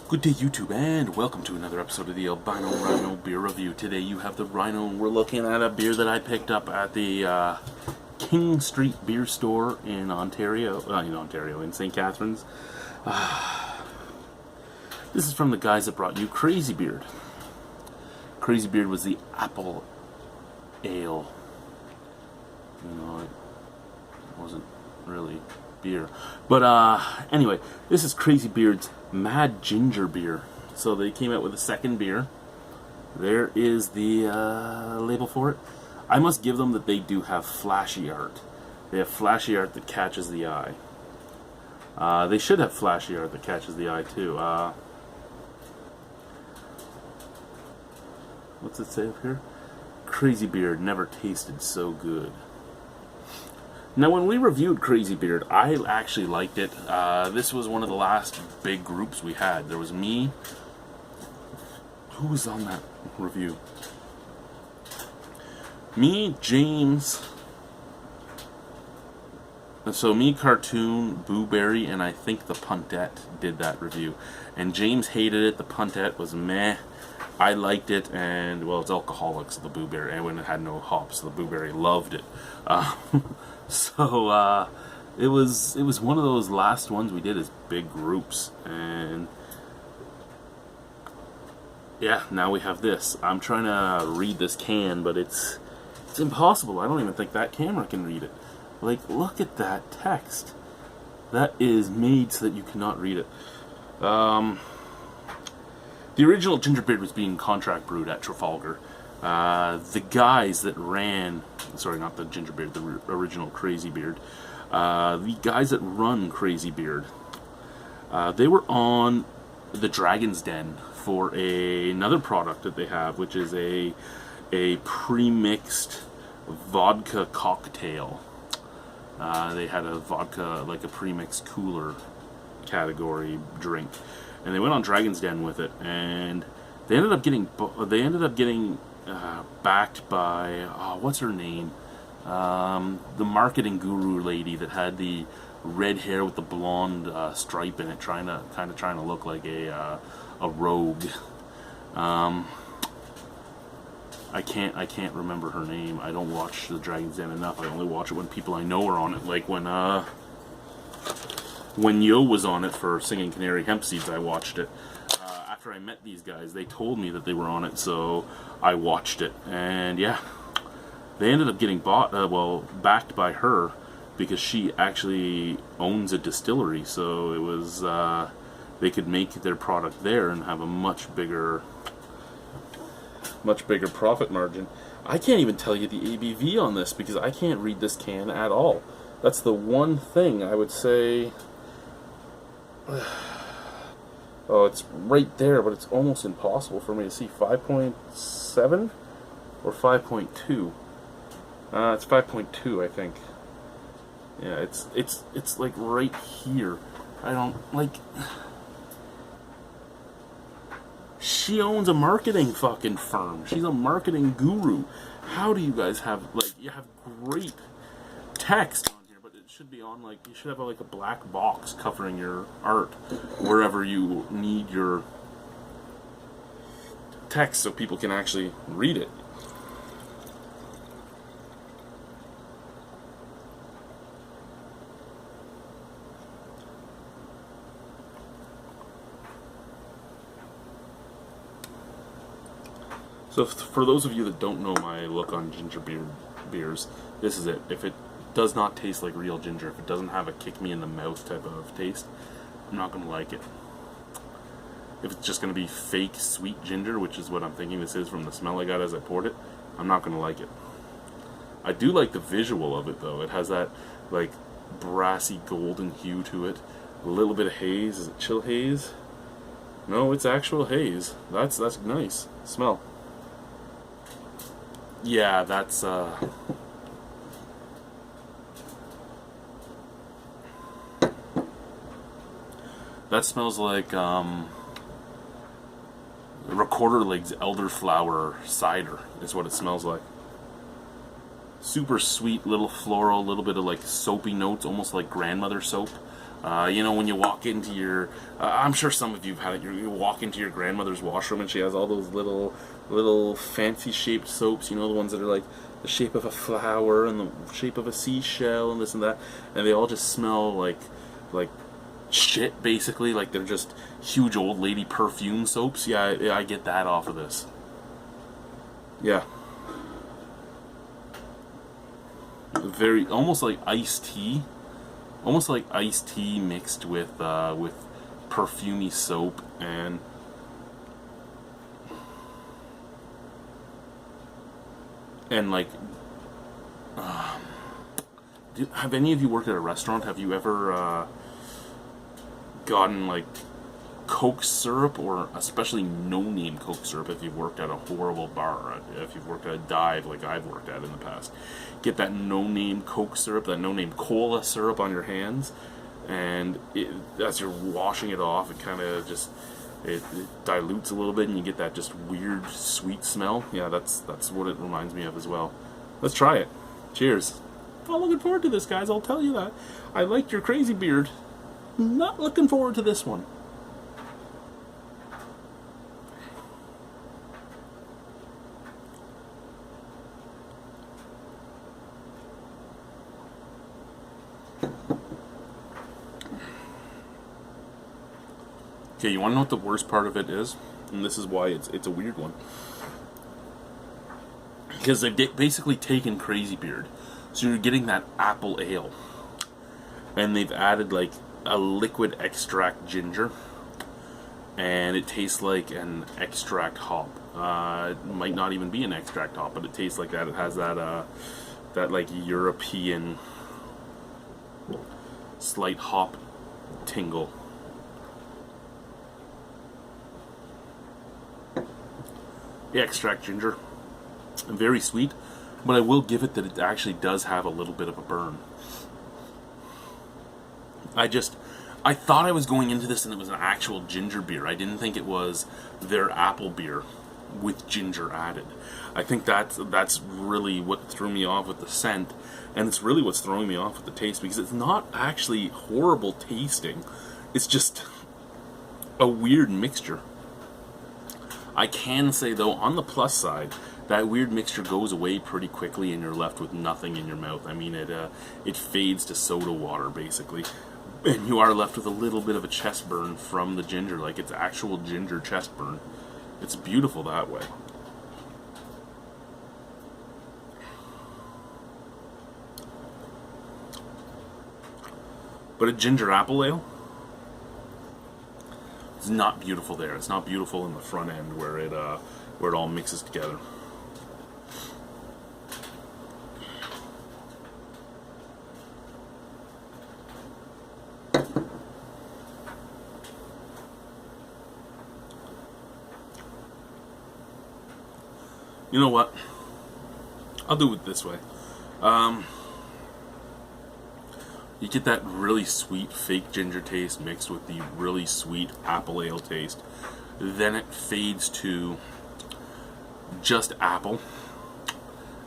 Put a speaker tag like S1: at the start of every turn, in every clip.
S1: Good day, YouTube, and welcome to another episode of the Albino Rhino beer review. Today you have the Rhino, and we're looking at a beer that I picked up at the King Street Beer Store in Ontario, in St. Catharines. This is from the guys that brought you Crazy Beard. Crazy Beard was the apple ale. It wasn't really beer. But anyway, this is Crazy Beard's Mad Ginger Beer. So they came out with a second beer. There is the label for it. I must give them that they do have flashy art. They have flashy art that catches the eye. They should have flashy art that catches the eye too. What's it say up here? Crazy Beard never tasted so good. Now, when we reviewed Crazy Beard, I actually liked it. This was one of the last big groups we had. There was me. Who was on that review? Me, James. So me, Cartoon, Booberry, and I think the Puntette did that review. And James hated it. The Puntette was meh. I liked it, and well, it's alcoholic, so the Booberry, and when it had no hops, so the Booberry loved it. So it was one of those last ones we did as big groups, and yeah, now we have this. I'm trying to read this can, but it's impossible. I don't even think that camera can read it. Like, look at that text. That is made so that you cannot read it. The original Ginger Beard was being contract brewed at Trafalgar. The guys that ran, sorry, not the Ginger Beard, the original Crazy Beard, the guys that run Crazy Beard, they were on the Dragon's Den for another product that they have, which is a pre-mixed vodka cocktail. They had a vodka, like a pre-mixed cooler category drink, and they went on Dragon's Den with it, and they ended up getting backed by what's her name, the marketing guru lady that had the red hair with the blonde stripe in it, trying to look like a rogue. I can't remember her name. I don't watch the Dragon's Den enough. I only watch it when people I know are on it, like when Yo was on it for Singing Canary Hemp Seeds. I watched it. After I met these guys, they told me that they were on it, so I watched it, and yeah, they ended up getting backed by her, because she actually owns a distillery, so it was, they could make their product there and have a much bigger profit margin. I can't even tell you the ABV on this, because I can't read this can at all. That's the one thing I would say. Oh, it's right there, but it's almost impossible for me to see. 5.7 or 5.2? It's 5.2, I think. Yeah, it's like right here. I don't like. She owns a marketing fucking firm. She's a marketing guru. How do you guys have, like, you have great text on here, but it should be on, like, you should have like a black box covering your art wherever you need your text so people can actually read it. So for those of you that don't know my look on ginger beers, this is it. If it does not taste like real ginger, if it doesn't have a kick me in the mouth type of taste, I'm not going to like it. If it's just going to be fake sweet ginger, which is what I'm thinking this is from the smell I got as I poured it, I'm not going to like it. I do like the visual of it, though. It has that, like, brassy golden hue to it. A little bit of haze. Is it chill haze? No, it's actual haze. That's nice. Smell. Yeah, that's that smells like Recorder Legs elderflower cider is what it smells like. Super sweet, little floral, little bit of like soapy notes, almost like grandmother soap. You know, when you walk into your, I'm sure some of you've had it. You walk into your grandmother's washroom and she has all those little fancy shaped soaps. You know, the ones that are like the shape of a flower and the shape of a seashell and this and that, and they all just smell like shit, basically. Like they're just huge old lady perfume soaps. Yeah, I get that off of this. Yeah. Very, almost like iced tea. Almost like iced tea mixed with perfumey soap. And like, have any of you worked at a restaurant? Have you ever gotten like Coke syrup, or especially no-name Coke syrup if you've worked at a horrible bar, if you've worked at a dive like I've worked at in the past? Get that no-name Coke syrup, that no-name cola syrup on your hands, and as you're washing it off, it kind of just it dilutes a little bit, and you get that just weird sweet smell. Yeah, that's what it reminds me of as well. Let's try it. Cheers. I'm looking forward to this, guys. I'll tell you that. I liked your crazy beard. Not looking forward to this one. Okay, you want to know what the worst part of it is? And this is why it's a weird one. Because they've basically taken Crazy Beard. So you're getting that apple ale. And they've added like a liquid extract ginger. And it tastes like an extract hop. It might not even be an extract hop, but it tastes like that. It has that like European slight hop tingle. The extract ginger, very sweet, but I will give it that it actually does have a little bit of a burn. I thought I was going into this and it was an actual ginger beer. I didn't think it was their apple beer with ginger added. I think that's really what threw me off with the scent, and it's really what's throwing me off with the taste, because it's not actually horrible tasting. It's just a weird mixture. I can say, though, on the plus side, that weird mixture goes away pretty quickly and you're left with nothing in your mouth. I mean, it fades to soda water, basically. And you are left with a little bit of a chest burn from the ginger, like it's actual ginger chest burn. It's beautiful that way. But a ginger apple ale? It's not beautiful there. It's not beautiful in the front end where it all mixes together. You know what? I'll do it this way. You get that really sweet fake ginger taste mixed with the really sweet apple ale taste. Then it fades to just apple.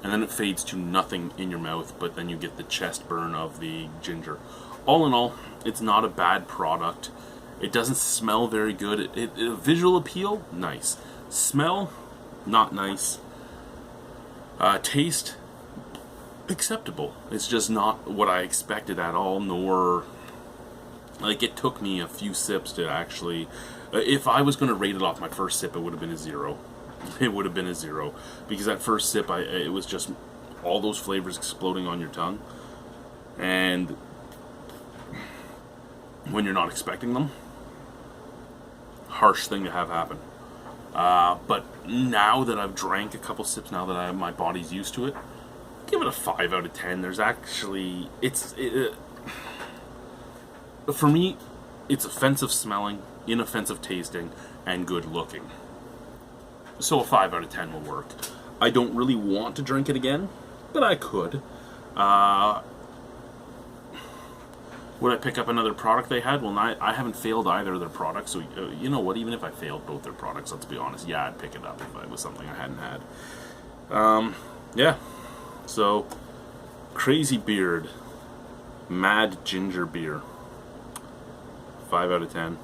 S1: And then it fades to nothing in your mouth, but then you get the chest burn of the ginger. All in all, it's not a bad product. It doesn't smell very good. Visual appeal, nice. Smell, not nice. Taste, acceptable. It's just not what I expected at all, nor, like, it took me a few sips to actually, if I was going to rate it off my first sip, it would have been a 0. It would have been a 0, because that first sip, it was just all those flavors exploding on your tongue, and when you're not expecting them, harsh thing to have happen. But now that I've drank a couple sips, now that my body's used to it, give it a 5 out of 10. There's actually, for me, it's offensive smelling, inoffensive tasting, and good looking. So a 5 out of 10 will work. I don't really want to drink it again, but I could. Would I pick up another product they had? Well, I haven't failed either of their products, so you know what? Even if I failed both their products, let's be honest, yeah, I'd pick it up if it was something I hadn't had. Yeah. So, Crazy Beard, Mad Ginger Beer. 5 out of 10.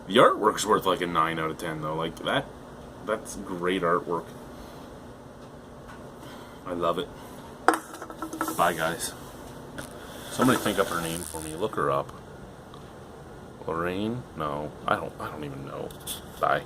S1: The artwork's worth like a 9 out of 10 though. Like that's great artwork. I love it. Bye guys. Somebody think up her name for me. Look her up. Lorraine? No, I don't even know. Bye.